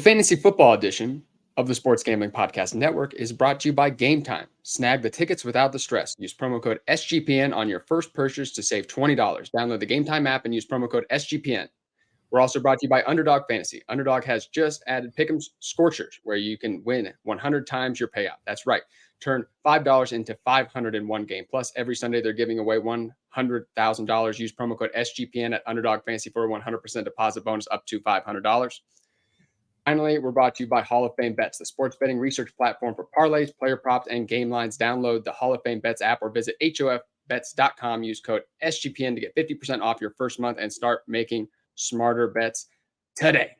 fantasy football edition of the Sports Gambling Podcast Network is brought to you by Game Time. Snag the tickets without the stress. Use promo code SGPN on your first purchase to save $20. Download the Game Time app and use promo code SGPN. We're also brought to you by Underdog Fantasy. Underdog has just added Pick'em Scorchers, where you can win 100 times your payout. That's right. Turn $5 into 500 in one game. Plus, every Sunday they're giving away $100,000. Use promo code SGPN at Underdog Fantasy for a 100% deposit bonus up to $500. Finally, we're brought to you by Hall of Fame Bets, the sports betting research platform for parlays, player props, and game lines. Download the Hall of Fame Bets app or visit HOFBets.com. Use code SGPN to get 50% off your first month and start making smarter bets today.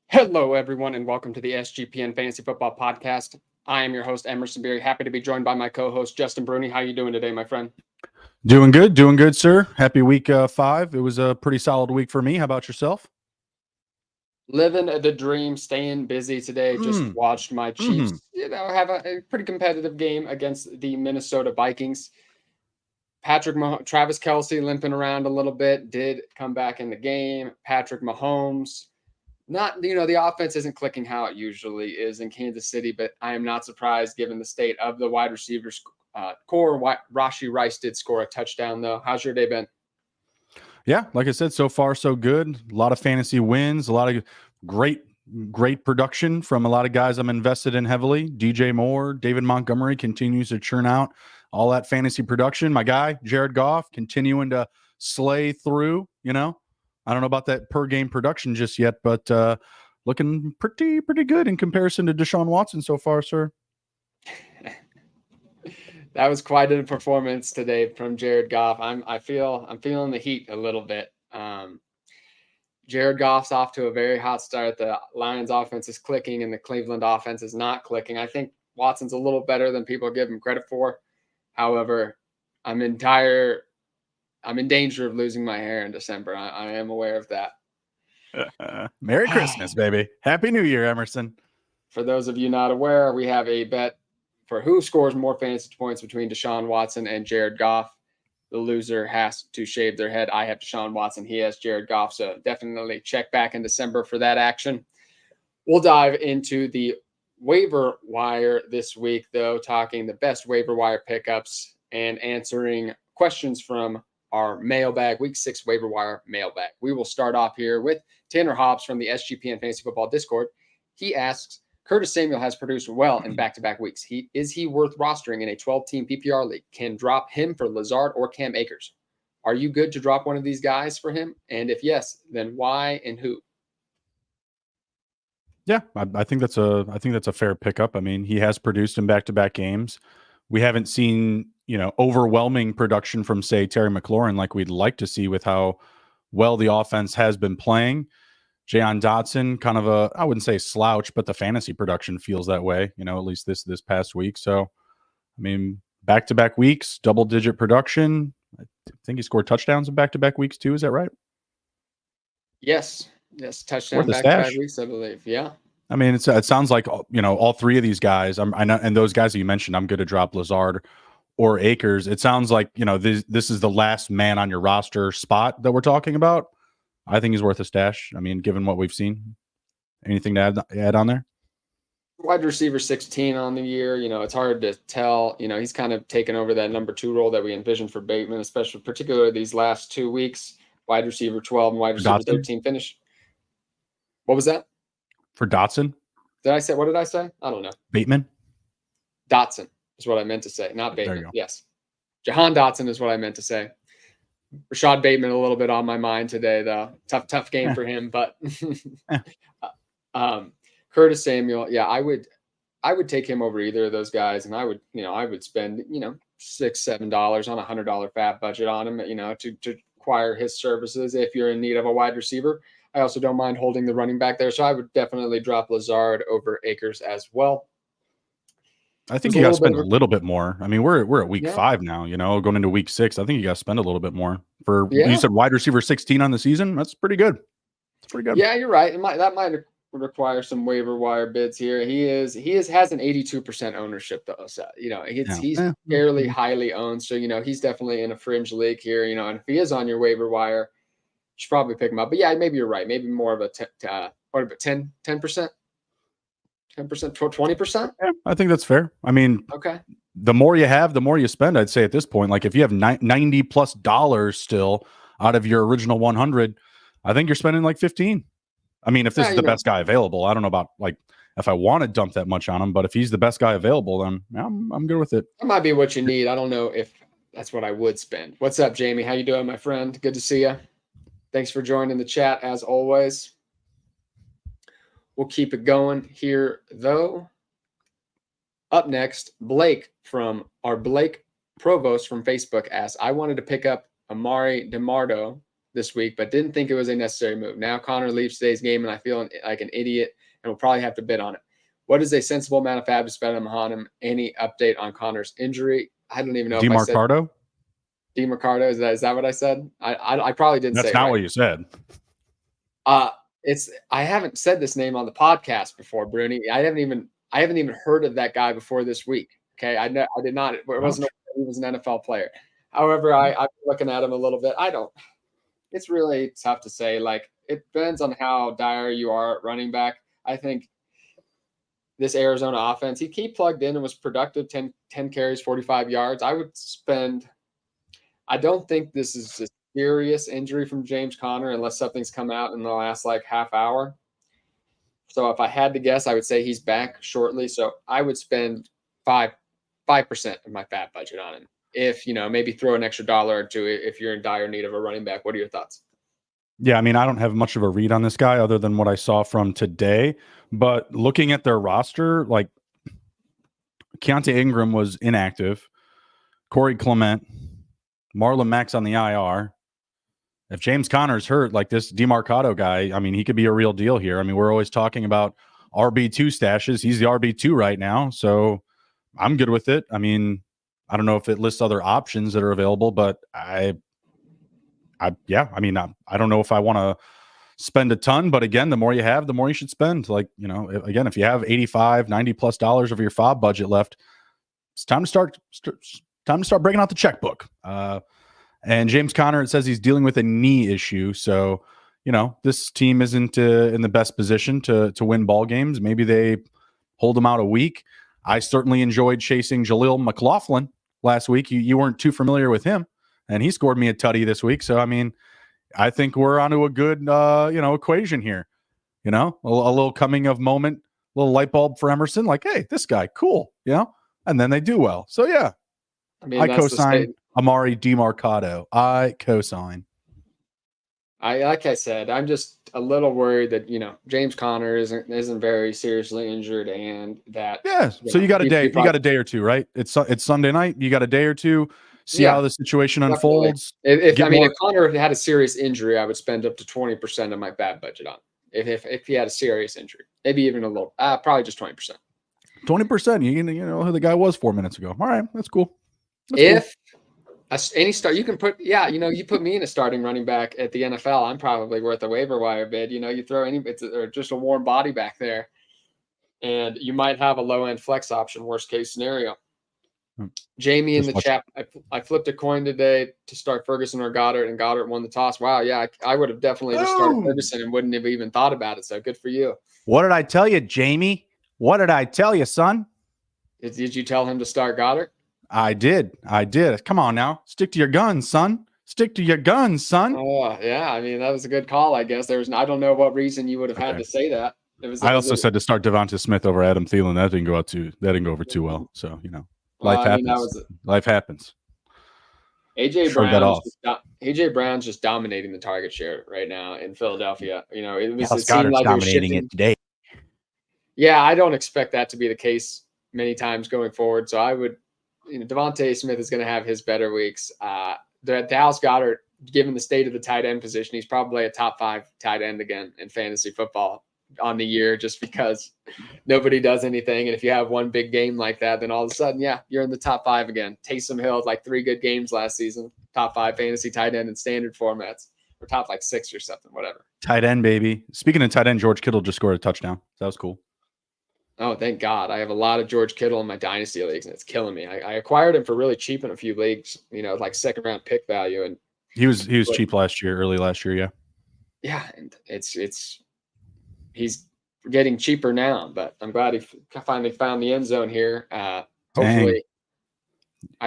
Hello, everyone, and welcome to the SGPN Fantasy Football Podcast. I am your host, Emerson Beery. Happy to be joined by my co-host, Justin Bruni. How are you doing today, my friend? Doing good, sir. Happy week 5. It was a pretty solid week for me. How about yourself? Living the dream, staying busy today. Just watched my Chiefs, have a pretty competitive game against the Minnesota Vikings. Travis Kelce limping around a little bit, did come back in the game. Patrick Mahomes. The offense isn't clicking how it usually is in Kansas City, but I am not surprised given the state of the wide receivers core. Rashee Rice did score a touchdown, though. How's your day been? Yeah, like I said, so far so good. A lot of fantasy wins, a lot of great production from a lot of guys I'm invested in heavily. DJ Moore, David Montgomery continues to churn out all that fantasy production. My guy, Jared Goff, continuing to slay through, I don't know about that per game production just yet, but looking pretty good in comparison to Deshaun Watson so far, sir. That was quite a performance today from Jared Goff. I'm feeling the heat a little bit. Jared Goff's off to a very hot start. The Lions offense is clicking and the Cleveland offense is not clicking. I think Watson's a little better than people give him credit for. However, I'm in danger of losing my hair in December. I am aware of that. Merry Christmas, baby. Happy New Year, Emerson. For those of you not aware, we have a bet for who scores more fantasy points between Deshaun Watson and Jared Goff. The loser has to shave their head. I have Deshaun Watson. He has Jared Goff. So definitely check back in December for that action. We'll dive into the waiver wire this week, though, talking the best waiver wire pickups and answering questions from our mailbag, week 6 waiver wire mailbag. We will start off here with Tanner Hobbs from the SGPN Fantasy Football Discord. He asks, Curtis Samuel has produced well in back-to-back weeks. Is he worth rostering in a 12-team PPR league? Can drop him for Lazard or Cam Akers? Are you good to drop one of these guys for him? And if yes, then why and who? Yeah, I think that's a fair pickup. I mean, he has produced in back-to-back games. We haven't seen, overwhelming production from, say, Terry McLaurin like we'd like to see with how well the offense has been playing. Jahan Dotson, kind of I wouldn't say slouch, but the fantasy production feels that way, at least this past week. So, I mean, back-to-back weeks, double-digit production. I think he scored touchdowns in back-to-back weeks too. Is that right? Yes, touchdown back-to-back weeks, I believe. Yeah. I mean, it sounds like, all three of these guys, I know, and those guys that you mentioned, I'm going to drop Lazard or Akers. It sounds like, this is the last man on your roster spot that we're talking about. I think he's worth a stash. I mean, given what we've seen. Anything to add on there? Wide receiver 16 on the year. It's hard to tell. He's kind of taken over that number 2 role that we envisioned for Bateman, particularly these last 2 weeks. Wide receiver 12 and wide receiver 13 finish. What was that? For Dotson? What did I say? I don't know. Bateman? Dotson is what I meant to say, not There you Bateman. go. Yes. Jahan Dotson is what I meant to say. Rashad Bateman a little bit on my mind today, though. Tough game for him, but Curtis Samuel, yeah, I would take him over either of those guys, and I would spend $6-7 on $100 fab budget on him, to acquire his services if you're in need of a wide receiver. I also don't mind holding the running back there, so I would definitely drop Lazard over Akers as well. I think you got to spend a little bit more. I mean, we're at week 5 now, going into week 6. I think you got to spend a little bit more for. You said wide receiver 16 on the season. That's pretty good. It's pretty good. Yeah, you're right. That might require some waiver wire bids here. He has an 82% ownership though, so he's fairly highly owned. So he's definitely in a fringe league here. And if he is on your waiver wire, you should probably pick him up. But yeah, maybe you're right. Maybe more of a 10%. 10%, 20%? Yeah, I think that's fair. I mean, okay. The more you have, the more you spend, I'd say at this point. Like if you have $90+ still out of your original 100, I think you're spending like 15. I mean, if this is the best guy available, I don't know about like if I want to dump that much on him, but if he's the best guy available, then I'm good with it. That might be what you need. I don't know if that's what I would spend. What's up, Jamie? How you doing, my friend? Good to see you. Thanks for joining the chat as always. We'll keep it going here, though. Up next, Blake Provost from Facebook asks, I wanted to pick up Amari DeMardo this week, but didn't think it was a necessary move. Now Connor leaves today's game, and I feel like an idiot and will probably have to bid on it. What is a sensible amount of fab to spend on him? Any update on Connor's injury? I don't even know if I said DeMarcado. Is that what I said? I probably didn't say it. That's not what you said. I haven't said this name on the podcast before, Bruni. I haven't even heard of that guy before this week. Okay, I did not. It wasn't. He was an NFL player. However, I'm looking at him a little bit. It's really tough to say. Like it depends on how dire you are at running back. I think this Arizona offense, he plugged in and was productive. 10 carries, 45 yards. I don't think this is a serious injury from James Conner unless something's come out in the last like half hour. So if I had to guess, I would say he's back shortly. So I would spend 5% of my fab budget on him. If, maybe throw an extra $1 or $2 if you're in dire need of a running back. What are your thoughts? Yeah, I mean, I don't have much of a read on this guy other than what I saw from today. But looking at their roster, like Keontae Ingram was inactive. Corey Clement, Marlon Mack's on the IR. If James Conner's hurt, like this DeMarcado guy, I mean, he could be a real deal here. I mean, we're always talking about RB2 stashes. He's the RB2 right now, so I'm good with it. I mean, I don't know if it lists other options that are available, but I don't know if I want to spend a ton, but again, the more you have, the more you should spend. Like, again, if you have $85, $90+ of your FOB budget left, it's time to start breaking out the checkbook. And James Conner, it says he's dealing with a knee issue. So, this team isn't in the best position to win ball games. Maybe they hold him out a week. I certainly enjoyed chasing Jaleel McLaughlin last week. You weren't too familiar with him, and he scored me a tutty this week. So, I mean, I think we're onto a good, equation here. A little coming of moment, little light bulb for Emerson. Like, hey, this guy, cool, and then they do well. So, yeah, I co-sign Amari DeMarcado. I co-sign. Like I said, I'm just a little worried that James Conner isn't very seriously injured, and that So you got a day. You got a day or two, right? It's Sunday night. You got a day or two. See how the situation unfolds. If Conner had a serious injury, I would spend up to 20% of my fab budget on him. If he had a serious injury, maybe even a little, probably just 20%. 20%. You know who the guy was 4 minutes ago. All right, that's cool. Any start you can put, you put me in a starting running back at the NFL, I'm probably worth a waiver wire bid. You throw or just a warm body back there, and you might have a low end flex option. Worst case scenario. Jamie in the chat, I flipped a coin today to start Ferguson or Goddard, and Goddard won the toss. Wow, yeah, I would have definitely just started Ferguson and wouldn't have even thought about it. So good for you. What did I tell you, Jamie? What did I tell you, son? Did you tell him to start Goddard? I did. Come on now. Stick to your guns, son. Stick to your guns, son. Oh, yeah. I mean, that was a good call, I guess. I don't know what reason you would have had to say that. I also said to start Devonta Smith over Adam Thielen. That didn't go over too well. So, life happens. Life happens. AJ Brown's just dominating the target share right now in Philadelphia. It seemed like dominating it today. Yeah, I don't expect that to be the case many times going forward. So I would, Devonta Smith is going to have his better weeks. Dallas Goedert, given the state of the tight end position, he's probably a top 5 tight end again in fantasy football on the year, just because nobody does anything. And if you have one big game like that, then all of a sudden, yeah, you're in the top 5 again. Taysom Hill had like 3 good games last season, top 5 fantasy tight end in standard formats, or top like 6 or something, whatever. Tight end, baby. Speaking of tight end, George Kittle just scored a touchdown. That was cool. Oh, thank God. I have a lot of George Kittle in my dynasty leagues, and it's killing me. I acquired him for really cheap in a few leagues, like second round pick value. And he was cheap early last year. Yeah. Yeah. And he's getting cheaper now, but I'm glad he finally found the end zone here. Hopefully.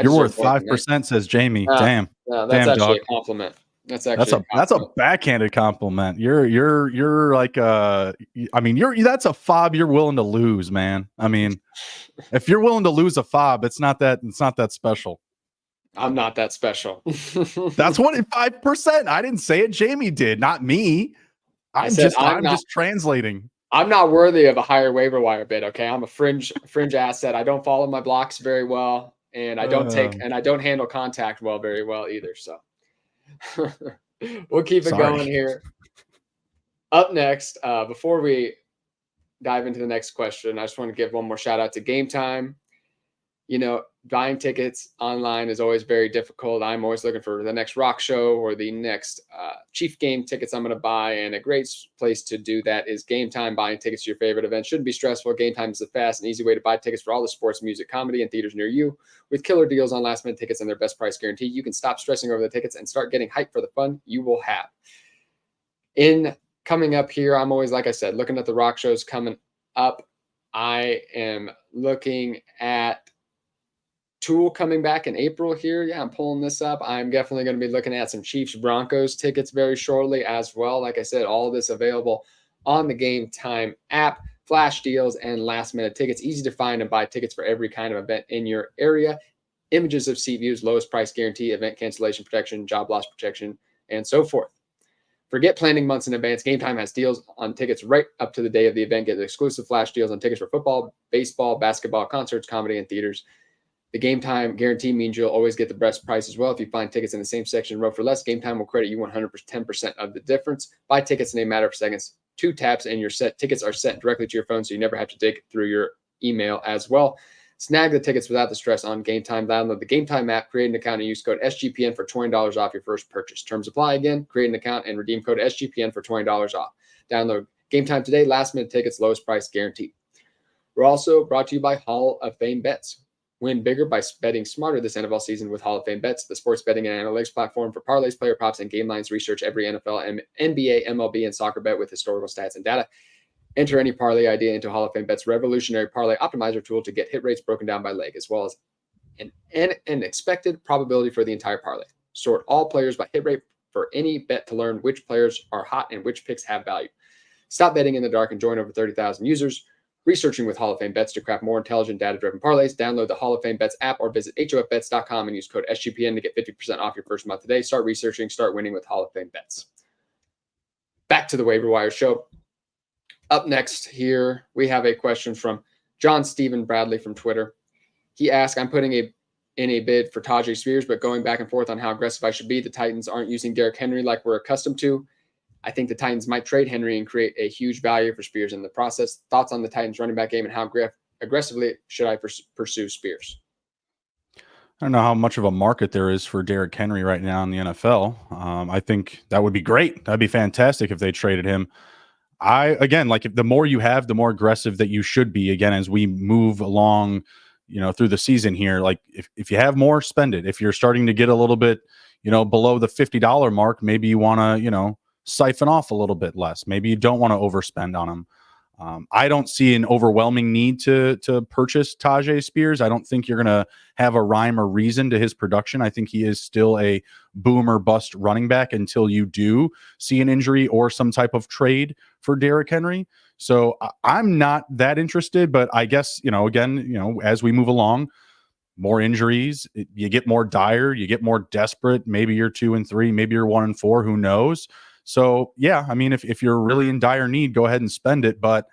You're worth 5%, says Jamie. Damn. That's Damn, actually dog. a compliment. That's a backhanded compliment. You're like that's a fob you're willing to lose, man. I mean, if you're willing to lose a fob, it's not that special. I'm not that special. That's 5%. I didn't say it. Jamie did, not me. I'm just translating. I'm not worthy of a higher waiver wire bid. Okay, I'm a fringe asset. I don't follow my blocks very well, and I don't handle contact very well either. So. We'll keep it going here. Up next, before we dive into the next question, I just want to give one more shout out to Game Time. Buying tickets online is always very difficult. I'm always looking for the next rock show or the next Chief game tickets I'm going to buy. And a great place to do that is Game Time. Buying tickets to your favorite event shouldn't be stressful. Game Time is the fast and easy way to buy tickets for all the sports, music, comedy, and theaters near you. With killer deals on last minute tickets and their best price guarantee, you can stop stressing over the tickets and start getting hyped for the fun you will have. Coming up here, I'm always, like I said, looking at the rock shows coming up. I am looking at Tool coming back in April here. Yeah, I'm pulling this up. I'm definitely going to be looking at some Chiefs Broncos tickets very shortly as well. Like I said, all of this available on the Game Time app. Flash deals and last minute tickets. Easy to find and buy tickets for every kind of event in your area. Images of seat views, lowest price guarantee, event cancellation protection, job loss protection, and so forth. Forget planning months in advance. Game Time has deals on tickets right up to the day of the event. Get exclusive flash deals on tickets for football, baseball, basketball, concerts, comedy, and theaters. The Game Time guarantee means you'll always get the best price as well. If you find tickets in the same section row for less, Game Time will credit you 10% of the difference. Buy tickets in a matter of seconds. 2 taps and your tickets are sent directly to your phone, so you never have to dig through your email as well. Snag the tickets without the stress on Game Time. Download the Game Time app, create an account, and use code SGPN for $20 off your first purchase. Terms apply again. Create an account and redeem code SGPN for $20 off. Download Game Time today. Last minute tickets, lowest price guaranteed. We're also brought to you by Hall of Fame Bets. Win bigger by betting smarter this NFL season with Hall of Fame Bets, the sports betting and analytics platform for parlays, player props, and game lines. Research every NFL, NBA, MLB, and soccer bet with historical stats and data. Enter any parlay idea into Hall of Fame Bet's revolutionary parlay optimizer tool to get hit rates broken down by leg, as well as an expected probability for the entire parlay. Sort all players by hit rate for any bet to learn which players are hot and which picks have value. Stop betting in the dark and join over 30,000 users researching with Hall of Fame Bets to craft more intelligent, data-driven parlays. Download the Hall of Fame Bets app or visit hofbets.com and use code SGPN to get 50% off your first month today. Start researching, start winning with Hall of Fame Bets. Back to the Waiver Wire Show. Up next here, we have a question from John Stephen Bradley from Twitter. He asked, I'm putting in a bid for Tajay Spears, but going back and forth on how aggressive I should be. The Titans aren't using Derrick Henry like we're accustomed to. I think the Titans might trade Henry and create a huge value for Spears in the process. Thoughts on the Titans running back game and how aggressively should I pursue Spears? I don't know how much of a market there is for Derrick Henry right now in the NFL. I think that would be great. That'd be fantastic if they traded him. If the more you have, the more aggressive that you should be, again, as we move along, through the season here. Like if you have more, spend it. If you're starting to get a little bit, below the $50 mark, maybe you want to, siphon off a little bit less. Maybe you don't want to overspend on them. I don't see an overwhelming need to purchase Tajay Spears. I don't think you're going to have a rhyme or reason to his production. I think he is still a boom or bust running back until you do see an injury or some type of trade for Derrick Henry. So I'm not that interested, but I guess, again, as we move along, more injuries, you get more dire, you get more desperate. Maybe you're 2-3, maybe you're 1-4, who knows? So yeah, I mean, if you're really in dire need, go ahead and spend it. But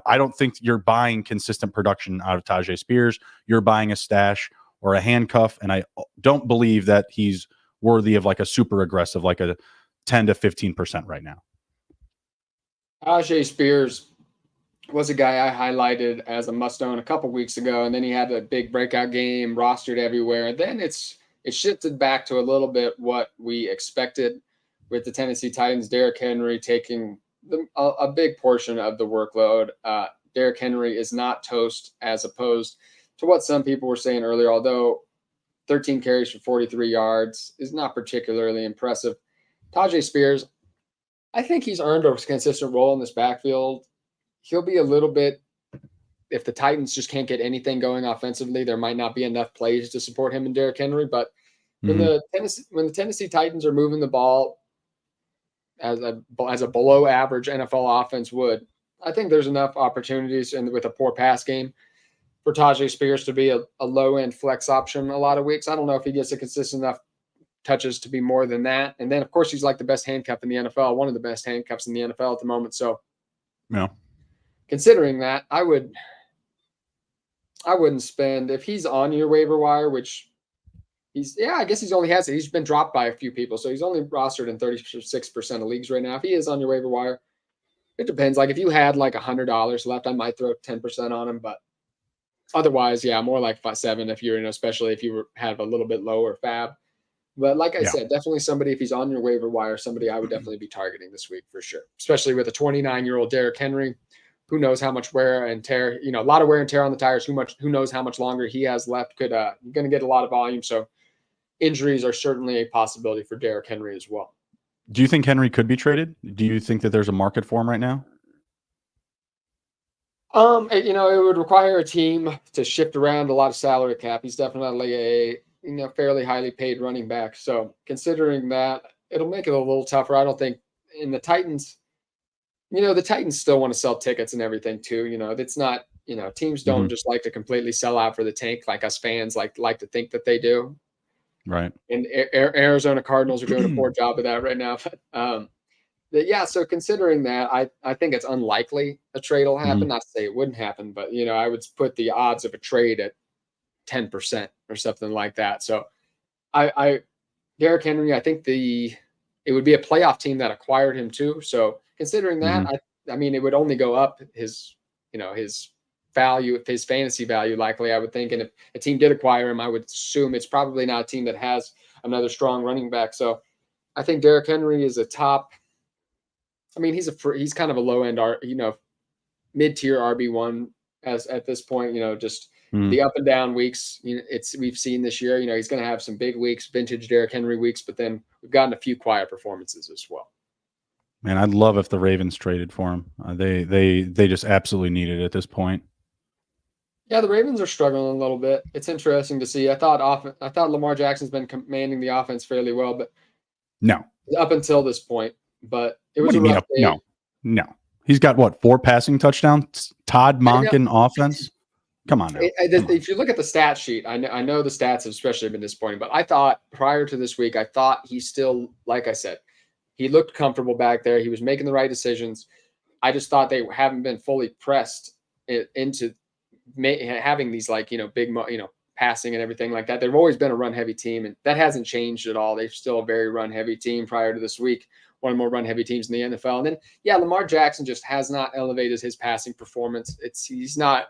I don't think you're buying consistent production out of Tajay Spears. You're buying a stash or a handcuff, and I don't believe that he's worthy of like a super aggressive, like a 10 to 15% right now. Tajay Spears was a guy I highlighted as a must-own a couple weeks ago, and then he had a big breakout game, rostered everywhere. And then it shifted back to a little bit what we expected with the Tennessee Titans, Derrick Henry taking a big portion of the workload. Derrick Henry is not toast as opposed to what some people were saying earlier, although 13 carries for 43 yards is not particularly impressive. Tajay Spears, I think he's earned a consistent role in this backfield. He'll be a little bit, if the Titans just can't get anything going offensively, there might not be enough plays to support him and Derrick Henry. But when the Tennessee Titans are moving the ball as a below average NFL offense would, I think there's enough opportunities, and with a poor pass game, for Tajay Spears to be a low end flex option a lot of weeks. I don't know if he gets a consistent enough touches to be more than that. And then of course he's like the best handcuff in the NFL, one of the best handcuffs in the NFL at the moment. So yeah. Considering that, I wouldn't spend if he's on your waiver wire, which I guess he's been dropped by a few people. So he's only rostered in 36% of leagues right now. If he is on your waiver wire, it depends. Like if you had like $100 left, I might throw 10% on him, but otherwise, yeah, more like 5-7 if you're, especially if you have a little bit lower fab. But like I said, definitely somebody, if he's on your waiver wire, somebody I would definitely be targeting this week for sure, especially with a 29-year-old Derrick Henry. Who knows how much wear and tear, a lot of wear and tear on the tires. Who knows how much longer he has left? You're going to get a lot of volume. So injuries are certainly a possibility for Derrick Henry as well. Do you think Henry could be traded? Do you think that there's a market for him right now? It would require a team to shift around a lot of salary cap. He's definitely a fairly highly paid running back. So considering that, it'll make it a little tougher. I don't think in the Titans. The Titans still want to sell tickets and everything too. It's not, teams don't just like to completely sell out for the tank like us fans like to think that they do. Right. And Arizona Cardinals are doing a poor job of that right now. But so considering that, I think it's unlikely a trade will happen. Not to say it wouldn't happen, but I would put the odds of a trade at 10% or something like that. So Derrick Henry, I think it would be a playoff team that acquired him too. So considering that, I mean, it would only go up his value, his fantasy value, likely, I would think. And if a team did acquire him, I would assume it's probably not a team that has another strong running back. So I think Derrick Henry is a top. I mean, he's kind of a low end, mid-tier RB1 at this point. Just the up and down weeks. We've seen this year. He's going to have some big weeks, vintage Derrick Henry weeks, but then we've gotten a few quiet performances as well. Man, I'd love if the Ravens traded for him. They just absolutely need it at this point. Yeah, the Ravens are struggling a little bit. It's interesting to see. I thought Lamar Jackson's been commanding the offense fairly well, but no, up until this point. But it was a rough day. No. He's got 4 passing touchdowns. Todd Monken offense. Come on now. If you look at the stat sheet, I know the stats have especially been disappointing. But I thought prior to this week, he still, like I said, he looked comfortable back there. He was making the right decisions. I just thought they haven't been fully pressed into having these big passing and everything like that. They've always been a run heavy team, and that hasn't changed at all. They're still a very run heavy team prior to this week. One of the more run heavy teams in the NFL. And then Lamar Jackson just has not elevated his passing performance. He's not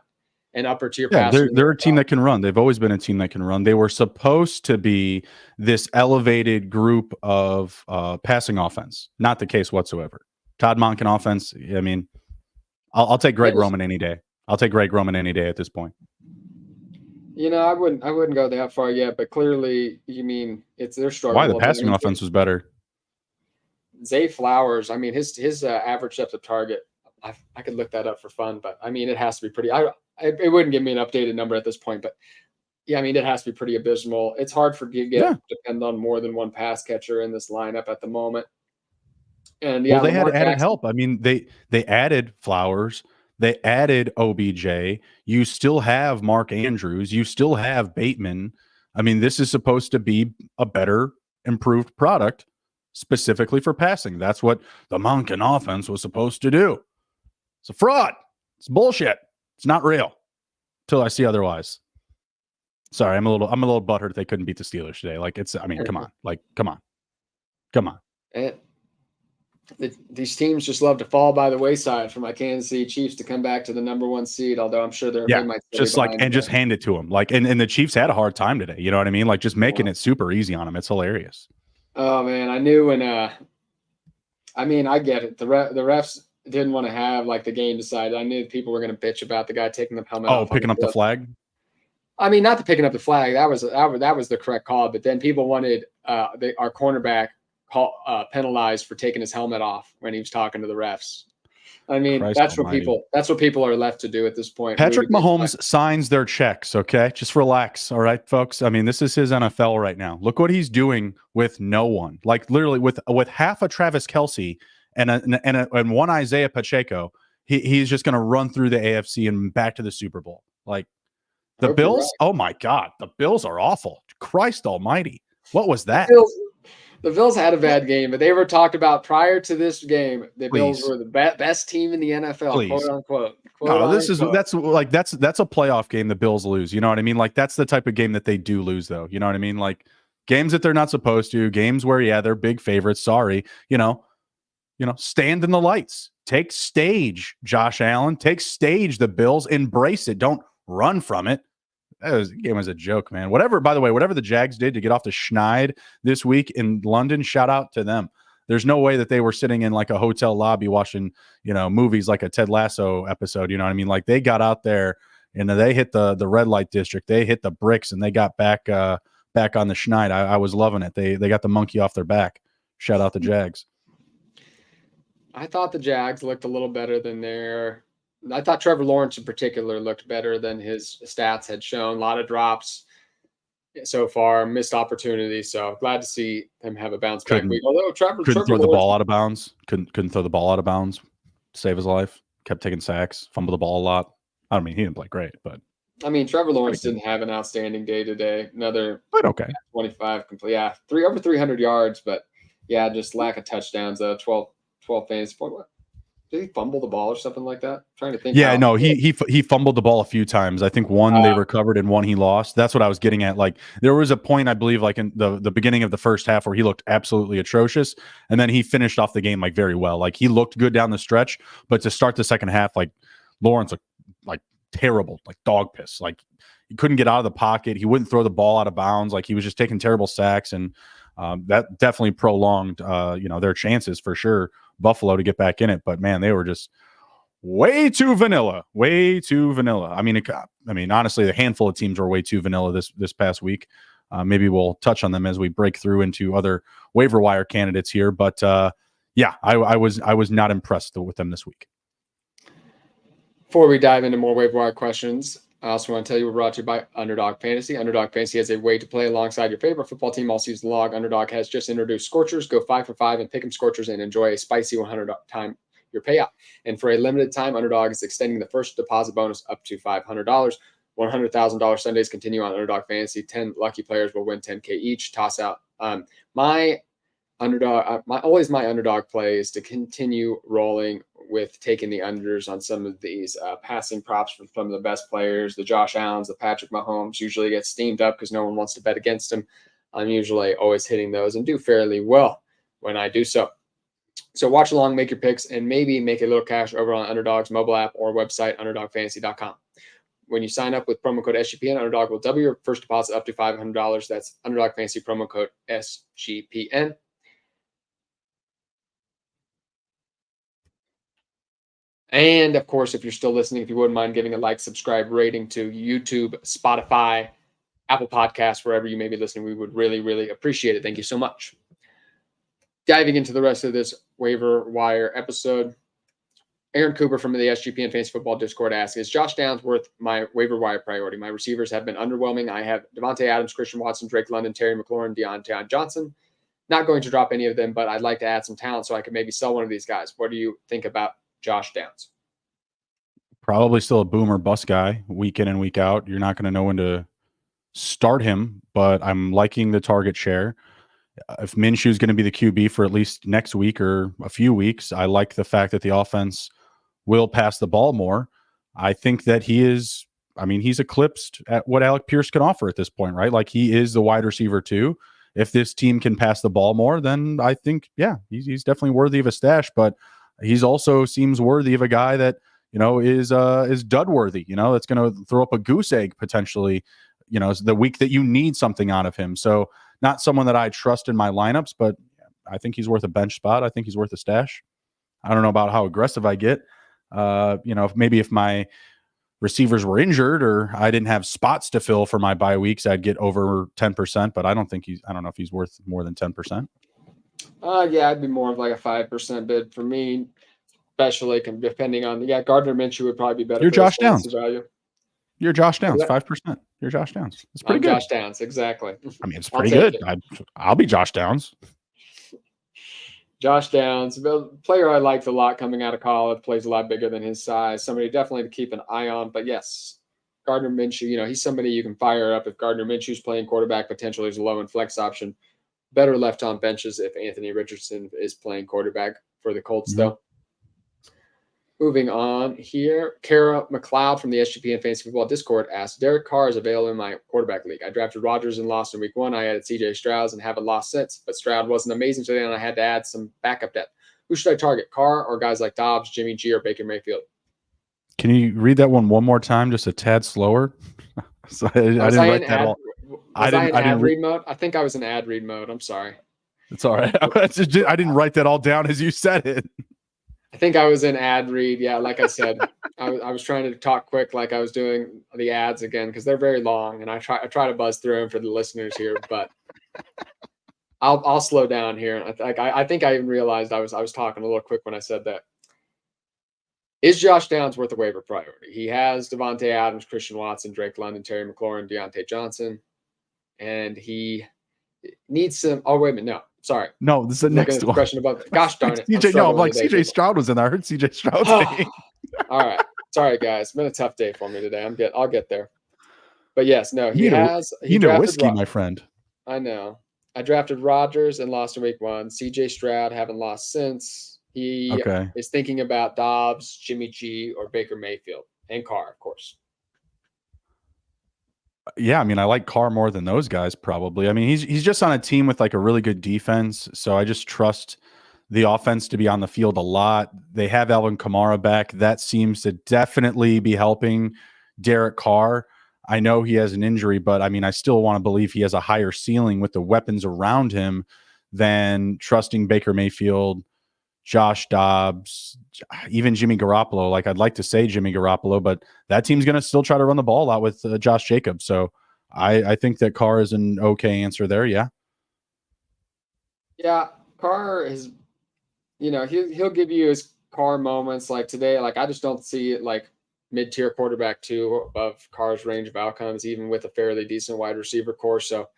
an upper tier passer. They're a team that can run. They've always been a team that can run. They were supposed to be this elevated group of passing offense. Not the case whatsoever. Todd Monken offense. I mean, I'll take Greg Roman any day. I'll take Greg Roman any day at this point. I wouldn't go that far yet, but clearly, they're struggling. Why the passing offense was better? Zay Flowers, I mean, his average depth of target I could look that up for fun, but I mean, it has to be pretty. It wouldn't give me an updated number at this point, but yeah, I mean, it has to be pretty abysmal. It's hard for you to Yeah. depend on more than one pass catcher in this lineup at the moment. And Well, yeah, they had Lamar added Jackson. help. I mean, they added Flowers, they added OBJ. You still have Mark Andrews, you still have Bateman. I mean, this is supposed to be a better, improved product specifically for passing. That's what the Monken offense was supposed to do. It's a fraud. It's bullshit. It's not real. Till I see otherwise. Sorry, I'm a little butthurt they couldn't beat the Steelers today. Like I mean, come on. Like, come on. And these teams just love to fall by the wayside for my Kansas City Chiefs to come back to the number 1 seed. Although I'm sure they might just like and just hand it to them. Like and the Chiefs had a hard time today. You know what I mean? Like just making it super easy on them. It's hilarious. Oh man, I knew when. I mean, I get it. The refs didn't want to have like the game decided. I knew people were going to bitch about the guy taking the helmet off. Oh, picking up the flag. I mean, not the picking up the flag. That was the correct call. But then people wanted our cornerback penalized for taking his helmet off when he was talking to the refs. I mean, that's what people are left to do at this point. Patrick Mahomes signs their checks. Okay, just relax. All right, folks. I mean, this is his NFL right now. Look what he's doing with no one. Like literally with half a Travis Kelce and one Isaiah Pacheco. He's just going to run through the AFC and back to the Super Bowl. Like the Bills. Right. Oh my God, the Bills are awful. Christ Almighty, what was that? The Bills had a bad game, but they were talked about prior to this game. The Bills were the best team in the NFL, quote unquote. That's a playoff game the Bills lose. You know what I mean? Like that's the type of game that they do lose, though. You know what I mean? Like games that they're not supposed to, games where they're big favorites. Sorry, stand in the lights, take stage, Josh Allen, take stage. The Bills, embrace it, don't run from it. The game was a joke, man. By the way, whatever the Jags did to get off the schneid this week in London, shout out to them. There's no way that they were sitting in like a hotel lobby watching, movies like a Ted Lasso episode. You know what I mean? Like they got out there and they hit the red light district. They hit the bricks and they got back on the schneid. I was loving it. They got the monkey off their back. Shout out the Jags. I thought the Jags looked a little better than I thought Trevor Lawrence in particular looked better than his stats had shown. A lot of drops so far, missed opportunities. So glad to see him have a bounce back week. Although Trevor throw the ball out of bounds. Couldn't throw the ball out of bounds to save his life. Kept taking sacks, fumbled the ball a lot. I don't mean he didn't play great, but I mean Trevor Lawrence didn't have an outstanding day today. Another 25 complete. Yeah, over 300 yards, but yeah, just lack of touchdowns. 12 fantasy points. What? Did he fumble the ball or something like that? I'm trying to think. Yeah, no, he fumbled the ball a few times. I think one they recovered and one he lost. That's what I was getting at. Like there was a point, I believe, like in the beginning of the first half where he looked absolutely atrocious, and then he finished off the game like very well. Like he looked good down the stretch, but to start the second half, like Lawrence looked like terrible, like dog piss. Like he couldn't get out of the pocket. He wouldn't throw the ball out of bounds. Like he was just taking terrible sacks, and that definitely prolonged, their chances for sure. Buffalo to get back in it, but man, they were just way too vanilla. I mean, honestly, the handful of teams were way too vanilla this past week. Maybe we'll touch on them as we break through into other waiver wire candidates here, but I was not impressed with them this week. Before we dive into more waiver wire questions, I also want to tell you we're brought to you by Underdog Fantasy. Underdog Fantasy has a way to play alongside your favorite football team all season long. Underdog has just introduced Scorchers. Go 5 for 5 and pick 'em Scorchers and enjoy a spicy 100 time your payout. And for a limited time, Underdog is extending the first deposit bonus up to $500. $100,000 Sundays continue on Underdog Fantasy. 10 lucky players will win $10K each. Toss out. My underdog play is to continue rolling with taking the unders on some of these passing props from some of the best players, the Josh Allens, the Patrick Mahomes. Usually get steamed up because no one wants to bet against him. I'm usually always hitting those and do fairly well when I do so. So watch along, make your picks, and maybe make a little cash over on Underdog's mobile app or website, underdogfantasy.com. When you sign up with promo code SGPN, Underdog will double your first deposit up to $500. That's Underdog Fantasy promo code SGPN. And of course, if you're still listening, if you wouldn't mind giving a like, subscribe, rating to YouTube, Spotify, Apple Podcasts, wherever you may be listening, we would really, really appreciate it. Thank you so much. Diving into the rest of this waiver wire episode, Aaron Cooper from the SGPN Fantasy Football Discord asks, is Josh Downs worth my waiver wire priority? My receivers have been underwhelming. I have Devontae Adams, Christian Watson, Drake London, Terry McLaurin, Deontay Johnson. Not going to drop any of them, but I'd like to add some talent so I could maybe sell one of these guys. What do you think about Josh Downs? Probably still a boom or bust guy week in and week out. You're not going to know when to start him, but I'm liking the target share. If Minshew is going to be the QB for at least next week or a few weeks, I like the fact that the offense will pass the ball more. I think that he's eclipsed at what Alec Pierce can offer at this point, right? Like, he is the wide receiver too. If this team can pass the ball more, then I think, yeah, he's definitely worthy of a stash, but he's also seems worthy of a guy that, is dud worthy, that's going to throw up a goose egg potentially, the week that you need something out of him. So not someone that I trust in my lineups, but I think he's worth a bench spot. I think he's worth a stash. I don't know about how aggressive I get. If my receivers were injured or I didn't have spots to fill for my bye weeks, I'd get over 10%, but I don't know if he's worth more than 10%. Yeah, I'd be more of like a 5% bid for me, especially depending on Gardner Minshew would probably be better. You're Josh Downs. Value. You're Josh Downs, 5%. You're Josh Downs. It's pretty good. Josh Downs, exactly. I mean, it's pretty good. I'll be Josh Downs. Josh Downs, a player I liked a lot coming out of college, plays a lot bigger than his size. Somebody definitely to keep an eye on. But yes, Gardner Minshew, he's somebody you can fire up if Gardner Minshew's playing quarterback. Potentially there's a low and flex option. Better left on benches if Anthony Richardson is playing quarterback for the Colts, though. Moving on here, Kara McLeod from the SGPN Fantasy Football Discord asked, Derek Carr is available in my quarterback league. I drafted Rodgers and lost in week 1. I added CJ Stroud and haven't lost since, but Stroud wasn't amazing today, and I had to add some backup depth. Who should I target, Carr or guys like Dobbs, Jimmy G, or Baker Mayfield? Can you read that one more time, just a tad slower? So I didn't write that all. I didn't ad read mode. I think I was in ad read mode. I'm sorry. It's all right. I didn't write that all down as you said it. I think I was in ad read. Yeah, like I said, I was trying to talk quick, like I was doing the ads again because they're very long, and I try to buzz through them for the listeners here, but I'll slow down here. I think I even realized I was talking a little quick when I said that. Is Josh Downs worth a waiver priority? He has Devontae Adams, Christian Watson, Drake London, Terry McLaurin, Deontay Johnson, and he needs some. Oh wait a minute, no. Sorry. No, this is the next one. Question about gosh darn it. CJ Stroud was in there. I heard CJ Stroud's name. All right. Sorry, guys. It's been a tough day for me today. I'll get there. But yes, no, he whiskey, my friend. I know. I drafted Rodgers and lost in week 1. CJ Stroud haven't lost since. He is thinking about Dobbs, Jimmy G, or Baker Mayfield, and Carr, of course. Yeah, I mean, I like Carr more than those guys probably. I mean, he's just on a team with like a really good defense, so I just trust the offense to be on the field a lot. They have Alvin Kamara back. That seems to definitely be helping Derek Carr. I know he has an injury, but I mean, I still want to believe he has a higher ceiling with the weapons around him than trusting Baker Mayfield, Josh Dobbs, even Jimmy Garoppolo. Like, I'd like to say Jimmy Garoppolo, but that team's going to still try to run the ball out with Josh Jacobs. So I think that Carr is an okay answer there. Yeah. Yeah. Carr is, he'll give you his Carr moments like today. Like, I just don't see it like mid-tier quarterback 2 above Carr's range of outcomes, even with a fairly decent wide receiver core. So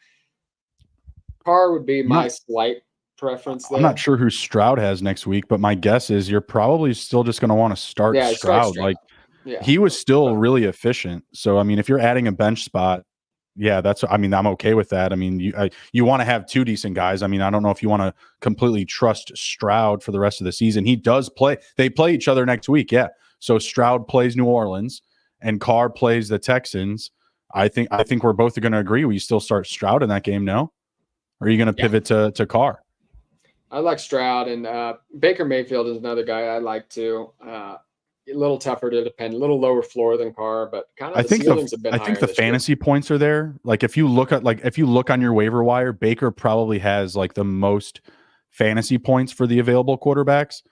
Carr would be my slight preference there. I'm not sure who Stroud has next week, but my guess is you're probably still just going to want to start Stroud. He was still really efficient. So, I mean, if you're adding a bench spot, yeah, I'm okay with that. I mean, you want to have 2 decent guys. I mean, I don't know if you want to completely trust Stroud for the rest of the season. He does play. They play each other next week. Yeah. So Stroud plays New Orleans and Carr plays the Texans. I think we're both going to agree. We still start Stroud in that game. No? Or are you going to pivot to Carr? I like Stroud, and Baker Mayfield is another guy I like too. A little tougher to depend, a little lower floor than Carr, but kind of I think the fantasy points are there. Like, if you look on your waiver wire, Baker probably has like the most fantasy points for the available quarterbacks.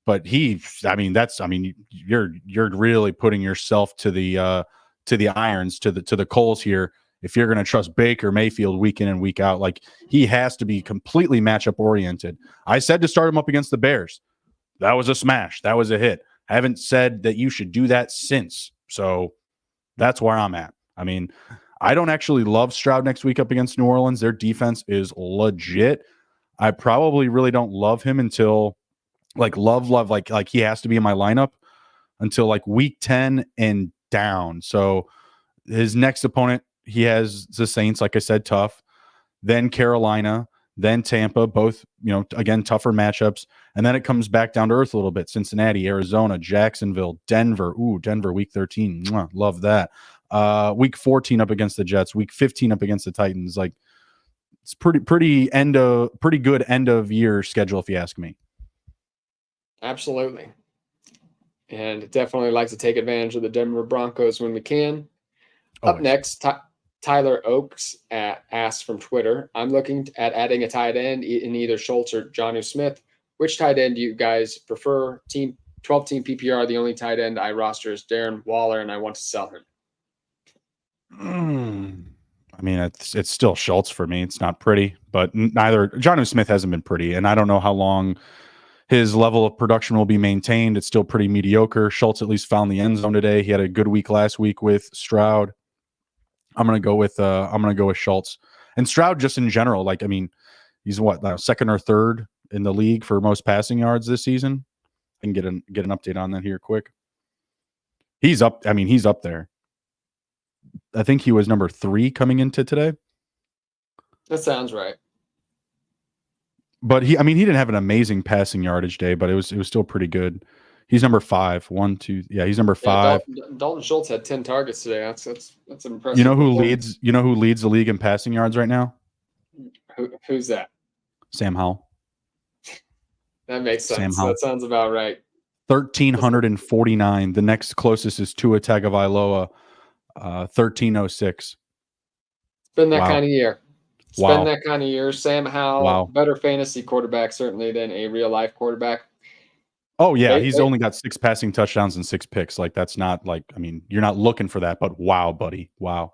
But you're really putting yourself to the irons, to the coals here. If you're going to trust Baker Mayfield week in and week out, like, he has to be completely matchup oriented. I said to start him up against the Bears. That was a smash. That was a hit. I haven't said that you should do that since. So that's where I'm at. I mean, I don't actually love Stroud next week up against New Orleans. Their defense is legit. I probably really don't love him until like he has to be in my lineup until like week 10 and down. So his next opponent, he has the Saints, like I said, tough, then Carolina, then Tampa, both, again, tougher matchups. And then it comes back down to earth a little bit. Cincinnati, Arizona, Jacksonville, Denver. Ooh, Denver, week 13. Mwah, love that. Week 14 up against the Jets, week 15 up against the Titans. Like, it's pretty good end of year schedule, if you ask me. Absolutely. And definitely like to take advantage of the Denver Broncos when we can. Always. Up next, Tyler Oakes asks from Twitter, I'm looking at adding a tight end in either Schultz or Jonnu Smith. Which tight end do you guys prefer? 12-team PPR, the only tight end I roster is Darren Waller, and I want to sell him. I mean, it's still Schultz for me. It's not pretty, but neither Jonnu Smith hasn't been pretty, and I don't know how long his level of production will be maintained. It's still pretty mediocre. Schultz at least found the end zone today. He had a good week last week with Stroud. I'm gonna go with Schultz and Stroud just in general. Like, I mean, he's second or third in the league for most passing yards this season. I can get an update on that here quick. He's up. I mean, he's up there. I think he was number 3 coming into today. That sounds right. But he didn't have an amazing passing yardage day, but it was still pretty good. He's number 5. 1, 2. Yeah, he's number 5. Dalton Schultz had 10 targets today. That's impressive. You know who leads the league in passing yards right now? Who's that? Sam Howell. That makes sense. That sounds about right. 1,349. The next closest is Tua Tagovailoa, 1,306. It's been that kind of year. It's Wow. been that kind of year. Sam Howell, better fantasy quarterback certainly than a real life quarterback. Oh yeah, he's only got 6 passing touchdowns and 6 picks. Like, that's not like, I mean, you're not looking for that, but wow, buddy, wow.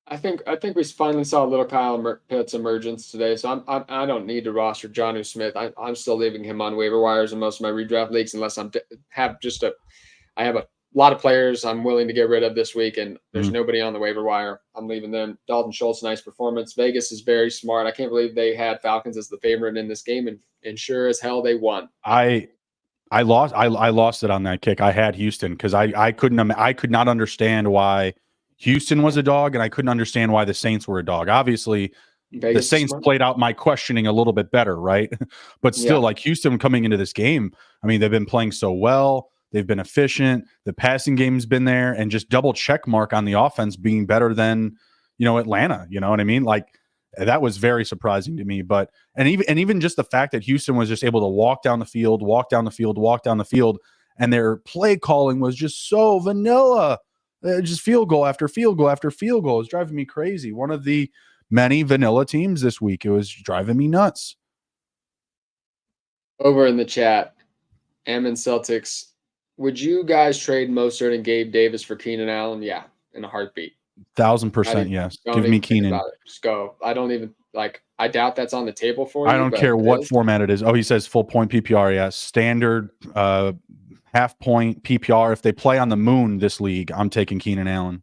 I think we finally saw a little Kyle Pitts emergence today, so I don't need to roster Jonnu Smith. I'm still leaving him on waiver wires in most of my redraft leagues unless I have a lot of players I'm willing to get rid of this week, and there's nobody on the waiver wire. I'm leaving them. Dalton Schultz, nice performance. Vegas is very smart. I can't believe they had Falcons as the favorite in this game, and sure as hell they won. I lost it on that kick. I had Houston because I could not understand why Houston was a dog, and I couldn't understand why the Saints were a dog. Obviously, the Saints played out my questioning a little bit better, right? But still, like, Houston coming into this game, I mean, they've been playing so well. They've been efficient. The passing game's been there, and just double check mark on the offense being better than, Atlanta. You know what I mean? Like, that was very surprising to me. But even just the fact that Houston was just able to walk down the field, and their play calling was just so vanilla. Just field goal after field goal after field goal is driving me crazy. One of the many vanilla teams this week. It was driving me nuts. Over in the chat, Ammon Celtics, would you guys trade Mostert and Gabe Davis for Keenan Allen? Yeah, in a heartbeat. 1,000% yes. Give me Keenan. Just go. I don't even I doubt that's on the table for you. I don't care what format it is. Oh, he says full point PPR. Yeah, standard half point PPR. If they play on the moon this league, I'm taking Keenan Allen.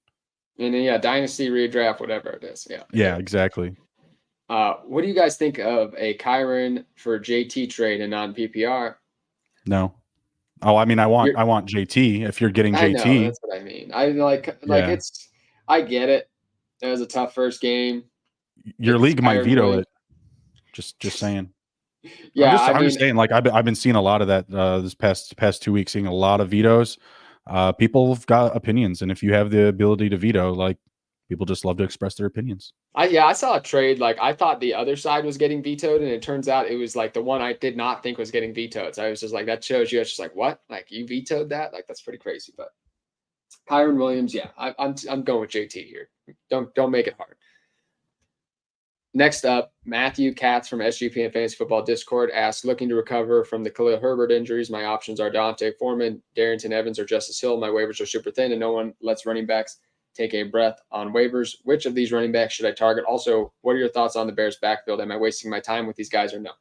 And then, dynasty redraft, whatever it is. Yeah, exactly. What do you guys think of a Kyron for JT trade in non PPR? No. Oh, I mean, I want JT. If you're getting JT, I know, that's what I mean. I get it. It was a tough first game. Your league might veto it. Just saying. Yeah, I'm just saying. Like, I've been seeing a lot of that this past 2 weeks. Seeing a lot of vetoes. People have got opinions, and if you have the ability to veto, like, people just love to express their opinions. I saw a trade. Like, I thought the other side was getting vetoed, and it turns out it was like the one I did not think was getting vetoed. So I was just like, that shows you. It's just like, what? Like, you vetoed that? Like, that's pretty crazy. But Kyron Williams, I'm going with JT here. Don't make it hard. Next up, Matthew Katz from SGPN Fantasy Football Discord asks, looking to recover from the Khalil Herbert injuries. My options are Dante Foreman, Darrington Evans, or Justice Hill. My waivers are super thin, and no one lets running backs take a breath on waivers. Which of these running backs should I target? Also, what are your thoughts on the Bears backfield? Am I wasting my time with these guys or no?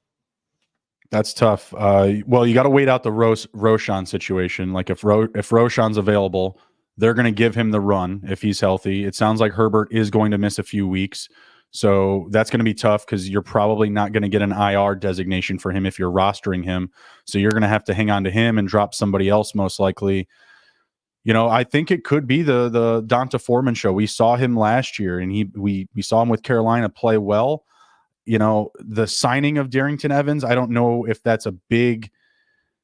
That's tough. Well, you got to wait out the Roshan situation. Like if Roshan's available, they're going to give him the run if he's healthy. It sounds like Herbert is going to miss a few weeks. So that's going to be tough because you're probably not going to get an IR designation for him if you're rostering him. So you're going to have to hang on to him and drop somebody else most likely. I think it could be the Donta Foreman show. We saw him last year, and we saw him with Carolina play well. The signing of Darrington Evans, I don't know if that's a big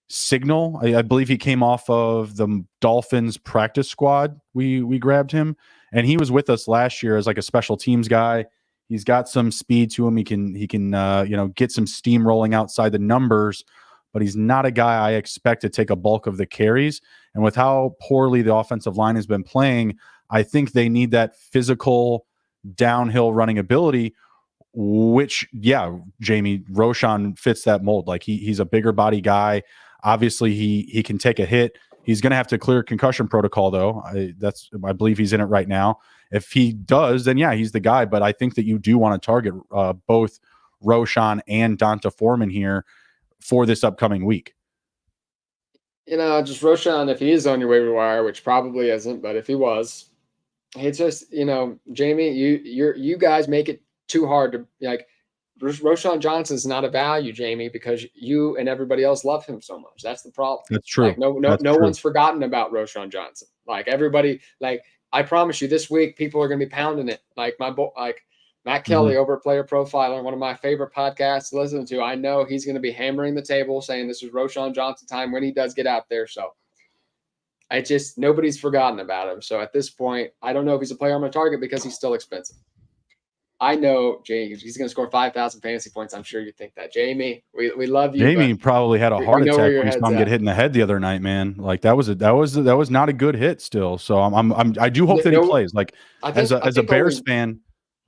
signal. I believe he came off of the Dolphins practice squad. We grabbed him, and he was with us last year as like a special teams guy. He's got some speed to him. He can get some steam rolling outside the numbers, but he's not a guy I expect to take a bulk of the carries. And with how poorly the offensive line has been playing, I think they need that physical downhill running ability, which, Jamie, Roshan fits that mold. Like he's a bigger body guy. Obviously, he can take a hit. He's going to have to clear concussion protocol, though. I believe he's in it right now. If he does, then he's the guy. But I think that you do want to target both Roshan and Donta Foreman here for this upcoming week. Just Roshan, if he is on your waiver wire, which probably isn't, but if he was, it's just, Jamie, you guys make it too hard to like. Roshan Johnson's not a value, Jamie, because you and everybody else love him so much. That's the problem. That's true. Like, no one's forgotten about Roshan Johnson. Like everybody, like I promise you, this week people are going to be pounding it. Like Matt Kelly over at Player Profiler, one of my favorite podcasts to listen to. I know he's going to be hammering the table saying this is Roshan Johnson time when he does get out there. So nobody's forgotten about him. So at this point, I don't know if he's a player I'm going to target because he's still expensive. I know, Jamie, he's going to score 5,000 fantasy points. I'm sure you think that. Jamie, we love you. Jamie probably had a heart attack when he saw him get hit in the head the other night, man. Like that was not a good hit still. So I do hope that he plays. Like as a Bears fan,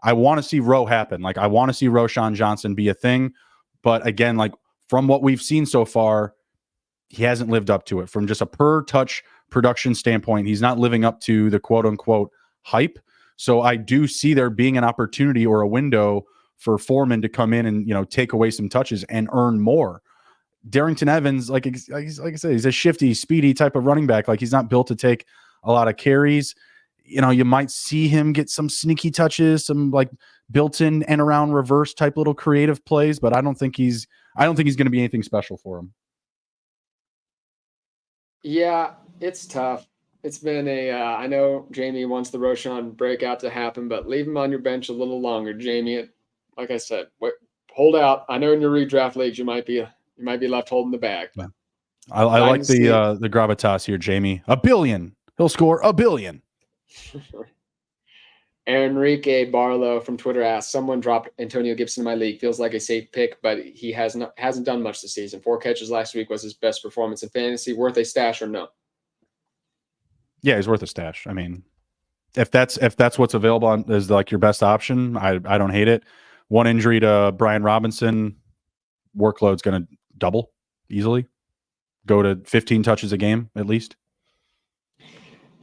I want to see Row happen. Like I want to see Roshan Johnson be a thing. But again, like from what we've seen so far, he hasn't lived up to it. From just a per touch production standpoint, he's not living up to the quote unquote hype. So I do see there being an opportunity or a window for Foreman to come in and, take away some touches and earn more. Darrington Evans, like I said, he's a shifty, speedy type of running back. Like he's not built to take a lot of carries. You might see him get some sneaky touches, some like built-in and around reverse type little creative plays, but I don't think he's going to be anything special for him. Yeah, it's tough. It's been I know Jamie wants the Roshan breakout to happen, but leave him on your bench a little longer, Jamie. Like I said, hold out. I know in your redraft leagues you might be left holding the bag. Yeah. I like the gravitas here, Jamie. $1 billion. He'll score $1 billion. Enrique Barlow from Twitter asks, someone dropped Antonio Gibson in my league. Feels like a safe pick, but he hasn't done much this season. 4 catches last week was his best performance in fantasy. Worth a stash or no? Yeah, he's worth a stash. I mean, if that's what's available as like your best option, I don't hate it. One injury to Brian Robinson, workload's going to double easily. Go to 15 touches a game at least.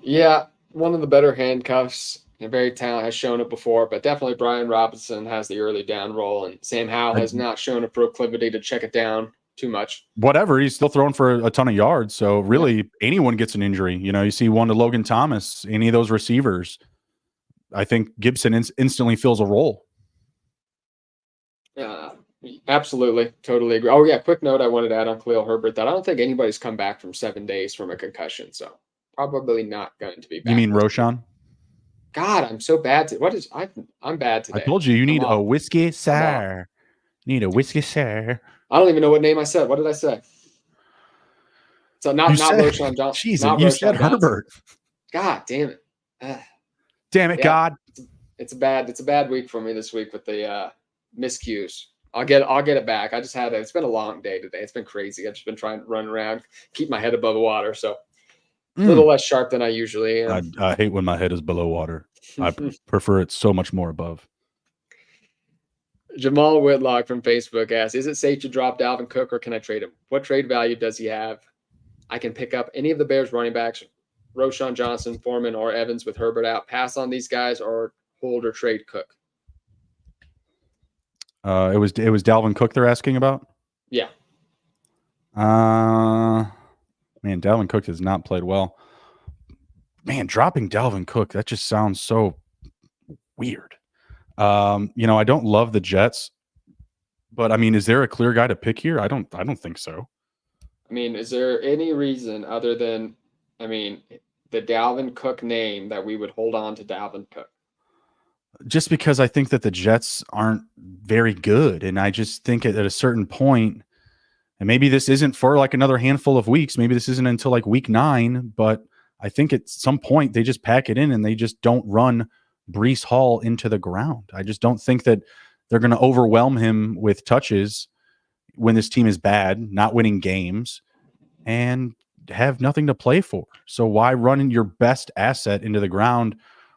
Yeah, one of the better handcuffs. Very talented, has shown it before, but definitely Brian Robinson has the early down roll, and Sam Howell has not shown a proclivity to check it down too much. Whatever, he's still throwing for a ton of yards. So really, anyone gets an injury. You see one to Logan Thomas, any of those receivers. I think Gibson instantly fills a role. Absolutely, totally agree. Oh yeah, quick note I wanted to add on Khalil Herbert that I don't think anybody's come back from 7 days from a concussion, so probably not going to be back. You mean Roshan? God, I'm so bad. I'm bad today. I told you need a whiskey, sir. Need a whiskey, sir. I don't even know what name I said. What did I say? So not Roshan Johnson. Jesus, you said Herbert. God damn it. Damn it, God. It's a bad week for me this week with the miscues. I'll get it back. It's been a long day today. It's been crazy. I've just been trying to run around, keep my head above the water. So a little less sharp than I usually am. I hate when my head is below water. I prefer it so much more above. Jamal Whitlock from Facebook asks, is it safe to drop Dalvin Cook or can I trade him? What trade value does he have? I can pick up any of the Bears running backs, Roshan Johnson, Foreman, or Evans with Herbert out. Pass on these guys or hold or trade Cook. It was Dalvin Cook they're asking about? Yeah. Man, Dalvin Cook has not played well. Man, dropping Dalvin Cook, that just sounds so weird. I don't love the Jets, but I mean, is there a clear guy to pick here? I don't think so. I mean, is there any reason other than, the Dalvin Cook name that we would hold on to Dalvin Cook? Just because I think that the Jets aren't very good. And I just think at a certain point, and maybe this isn't for like another handful of weeks, maybe this isn't until like week 9, but I think at some point they just pack it in and they just don't run Breece Hall into the ground. I just don't think that they're going to overwhelm him with touches when this team is bad, not winning games, and have nothing to play for. So why run your best asset into the ground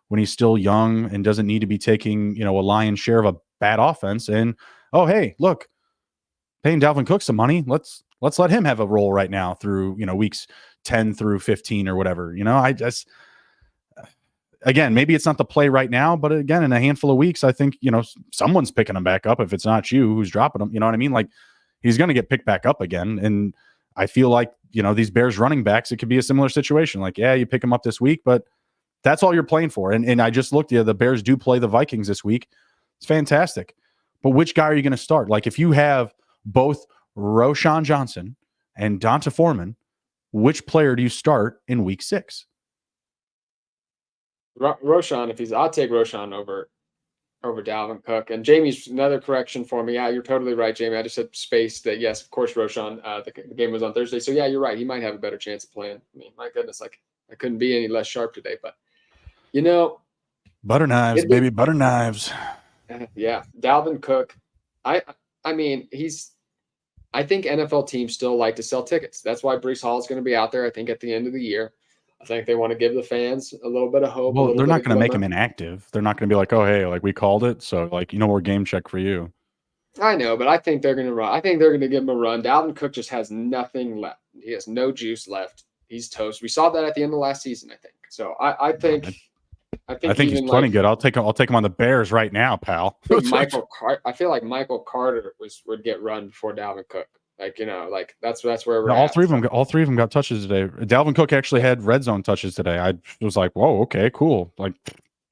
when he's still young and doesn't need to be taking, a lion's share of a bad offense? And, oh, hey, look, paying Dalvin Cook some money. Let's let him have a role right now through, weeks 10 through 15 or whatever. I just, again, maybe it's not the play right now, but again, in a handful of weeks, I think, someone's picking him back up. If it's not you who's dropping him, you know what I mean? Like, he's going to get picked back up again. And I feel like, these Bears running backs, it could be a similar situation. Like, yeah, you pick him up this week, but that's all you're playing for. And I just looked, the Bears do play the Vikings this week. It's fantastic. But which guy are you going to start? Like, if you have both Roschon Johnson and Donta Foreman, which player do you start in week 6? Roschon, I'll take Roschon over Dalvin Cook. And Jamie's another correction for me. Yeah, you're totally right, Jamie. I just had space that, yes, of course, Roschon, the game was on Thursday. So, yeah, you're right. He might have a better chance of playing. I mean, my goodness, like, I couldn't be any less sharp today. But, butter knives, baby, butter knives. Yeah, Dalvin Cook. I think NFL teams still like to sell tickets. That's why Breece Hall is going to be out there, I think, at the end of the year. I think they want to give the fans a little bit of hope. Well, they're not going to make him inactive. They're not going to be like, oh, hey, like we called it. So, like, we're game check for you. I know, but I think they're going to run. I think they're going to give him a run. Dalvin Cook just has nothing left. He has no juice left. He's toast. We saw that at the end of last season, I think. So I think he's plenty good. I'll take him on the Bears right now, pal. I feel like Michael Carter would get run before Dalvin Cook. That's where we're all at. Three of them got touches today. Dalvin Cook actually had red zone touches today. I was like, whoa, okay, cool. Like,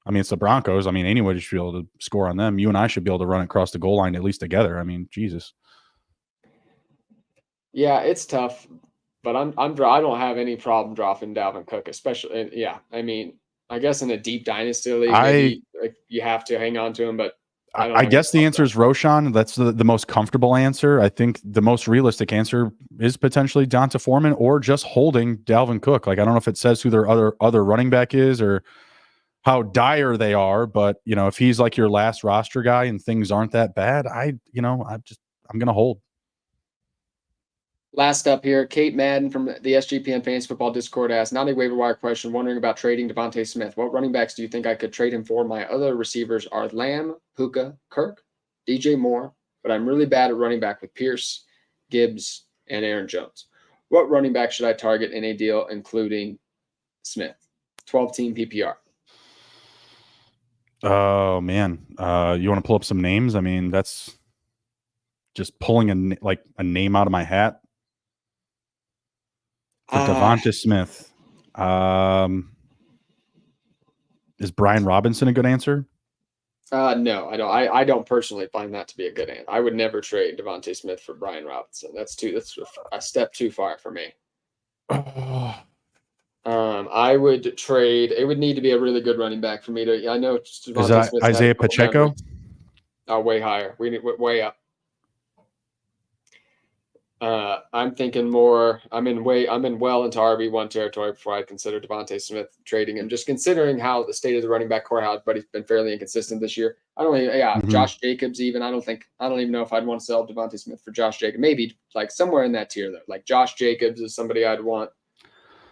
I mean, it's the Broncos. I mean, anybody should be able to score on them. You and I should be able to run across the goal line at least together. I mean, Jesus. Yeah, it's tough, but I don't have any problem dropping Dalvin Cook, especially. Yeah, I mean, I guess in a deep dynasty league, maybe you have to hang on to him, but I guess the answer is Roschon. That's the most comfortable answer. I think the most realistic answer is potentially Donta Foreman or just holding Dalvin Cook. Like, I don't know if it says who their other running back is or how dire they are, but if he's like your last roster guy and things aren't that bad, I'm going to hold. Last up here, Kate Madden from the SGPN Fantasy Football Discord asked, not a waiver wire question, wondering about trading Devontae Smith. What running backs do you think I could trade him for? My other receivers are Lamb, Puka, Kirk, DJ Moore, but I'm really bad at running back with Pierce, Gibbs, and Aaron Jones. What running back should I target in a deal, including Smith? 12-team PPR. Oh, man. You want to pull up some names? I mean, that's just pulling a name out of my hat. For Devonta Smith, is Brian Robinson a good answer? No, I don't. I don't personally find that to be a good answer. I would never trade Devontae Smith for Brian Robinson. That's a step too far for me. I would trade. It would need to be a really good running back for me to. I know Devontae Smith. Isaiah Pacheco? Way higher. We need way up. I'm thinking more. I'm in well into RB1 territory before I consider Devontae Smith trading him. Just considering how the state of the running back core, but he's been fairly inconsistent this year. I don't even. Yeah, Josh Jacobs even. I don't even know if I'd want to sell Devontae Smith for Josh Jacobs. Maybe like somewhere in that tier though. Like Josh Jacobs is somebody I'd want.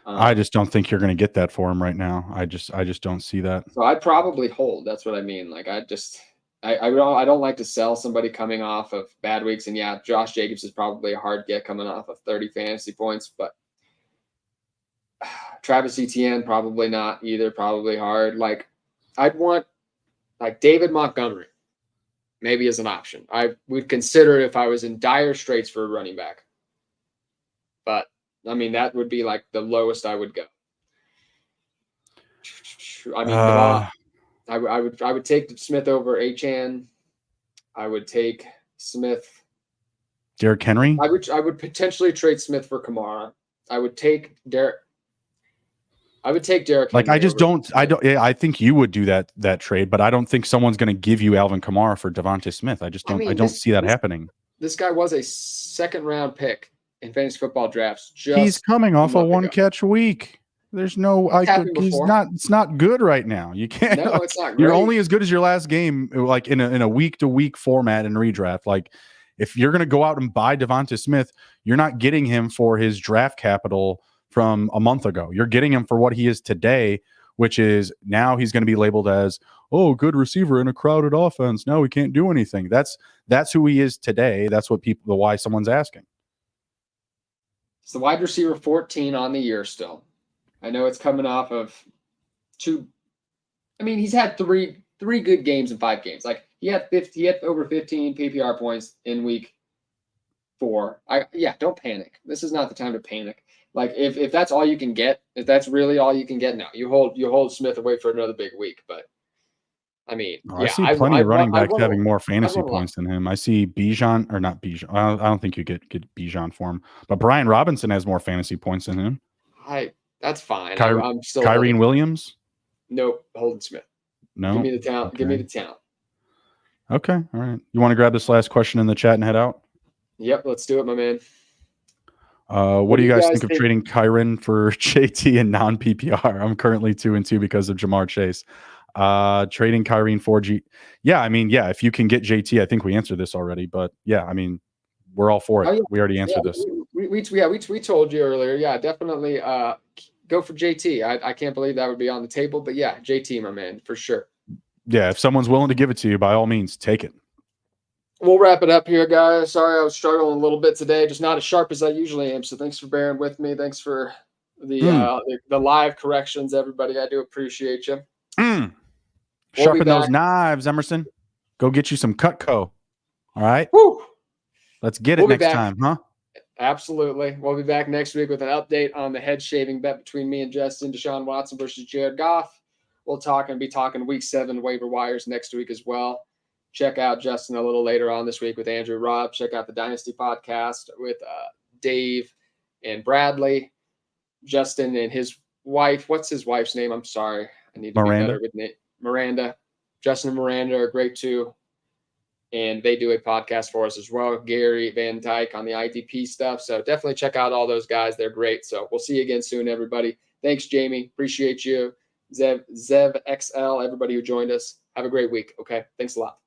I just don't think you're going to get that for him right now. I just don't see that. So I'd probably hold. That's what I mean. Like I don't like to sell somebody coming off of bad weeks. And yeah, Josh Jacobs is probably a hard get coming off of 30 fantasy points, but Travis Etienne, probably not either. Probably hard. Like I'd want like David Montgomery maybe as an option. I would consider it if I was in dire straits for a running back. But I mean, that would be like the lowest I would go. I mean, I would take Smith over Achane. I would take Smith. Derrick Henry. I would potentially trade Smith for Kamara. I would take Derrick. Like, Henry I think you would do that trade, but I don't think someone's going to give you Alvin Kamara for Devontae Smith. I don't see that happening. This guy was a second-round pick in fantasy football drafts. He's coming off a one-catch week. There's no, it's not good right now. You can't, no, it's not great. You're only as good as your last game, like in a week-to-week format in redraft. Like, if you're going to go out and buy Devontae Smith, you're not getting him for his draft capital from a month ago. You're getting him for what he is today, which is now he's going to be labeled as, oh, good receiver in a crowded offense. No, he can't do anything. That's who he is today. That's what why someone's asking. It's the wide receiver 14 on the year still. I know it's coming off of two. I mean, he's had three good games in 5 games. Like, he had over 15 PPR points in week 4. Don't panic. This is not the time to panic. Like, if that's all you can get, if that's really all you can get, no, you hold Smith away for another big week. But I mean, I see plenty of running backs having more fantasy points than him. I see Bijan, or not Bijan. I don't think you get Bijan for him, but Brian Robinson has more fantasy points than him. That's fine. I'm still Kyrene Williams. Nope, Holden Smith. No, give me the talent. Okay. Give me the talent. Okay, all right. You want to grab this last question in the chat and head out? Yep, let's do it, my man. What do you guys think of trading Kyren for JT and non-PPR? I'm currently 2-2 because of Jamar Chase. Trading Kyren for Yeah, I mean, if you can get JT, I think we answered this already, but yeah, I mean, we're all for it. Yeah. We already answered this. We told you earlier. Yeah, definitely go for JT. I can't believe that would be on the table, but yeah, JT, my man, for sure. Yeah, if someone's willing to give it to you, by all means, take it. We'll wrap it up here, guys. Sorry, I was struggling a little bit today, just not as sharp as I usually am. So thanks for bearing with me. Thanks for the live corrections, everybody. I do appreciate you. Sharpen those knives, Emerson. Go get you some Cutco. All right. Woo. Let's get it next time, huh? Absolutely. We'll be back next week with an update on the head shaving bet between me and Justin, Deshaun Watson versus Jared Goff. We'll be talking week 7 waiver wires next week as well. Check out Justin a little later on this week with Andrew Robb. Check out the Dynasty podcast with Dave and Bradley. Justin and his wife. What's his wife's name? I'm sorry. I need to be better with Nate. Miranda. Justin and Miranda are great too. And they do a podcast for us as well. Gary Van Dyke on the ITP stuff. So definitely check out all those guys. They're great. So we'll see you again soon, everybody. Thanks, Jamie. Appreciate you. Zev XL, everybody who joined us. Have a great week. Okay. Thanks a lot.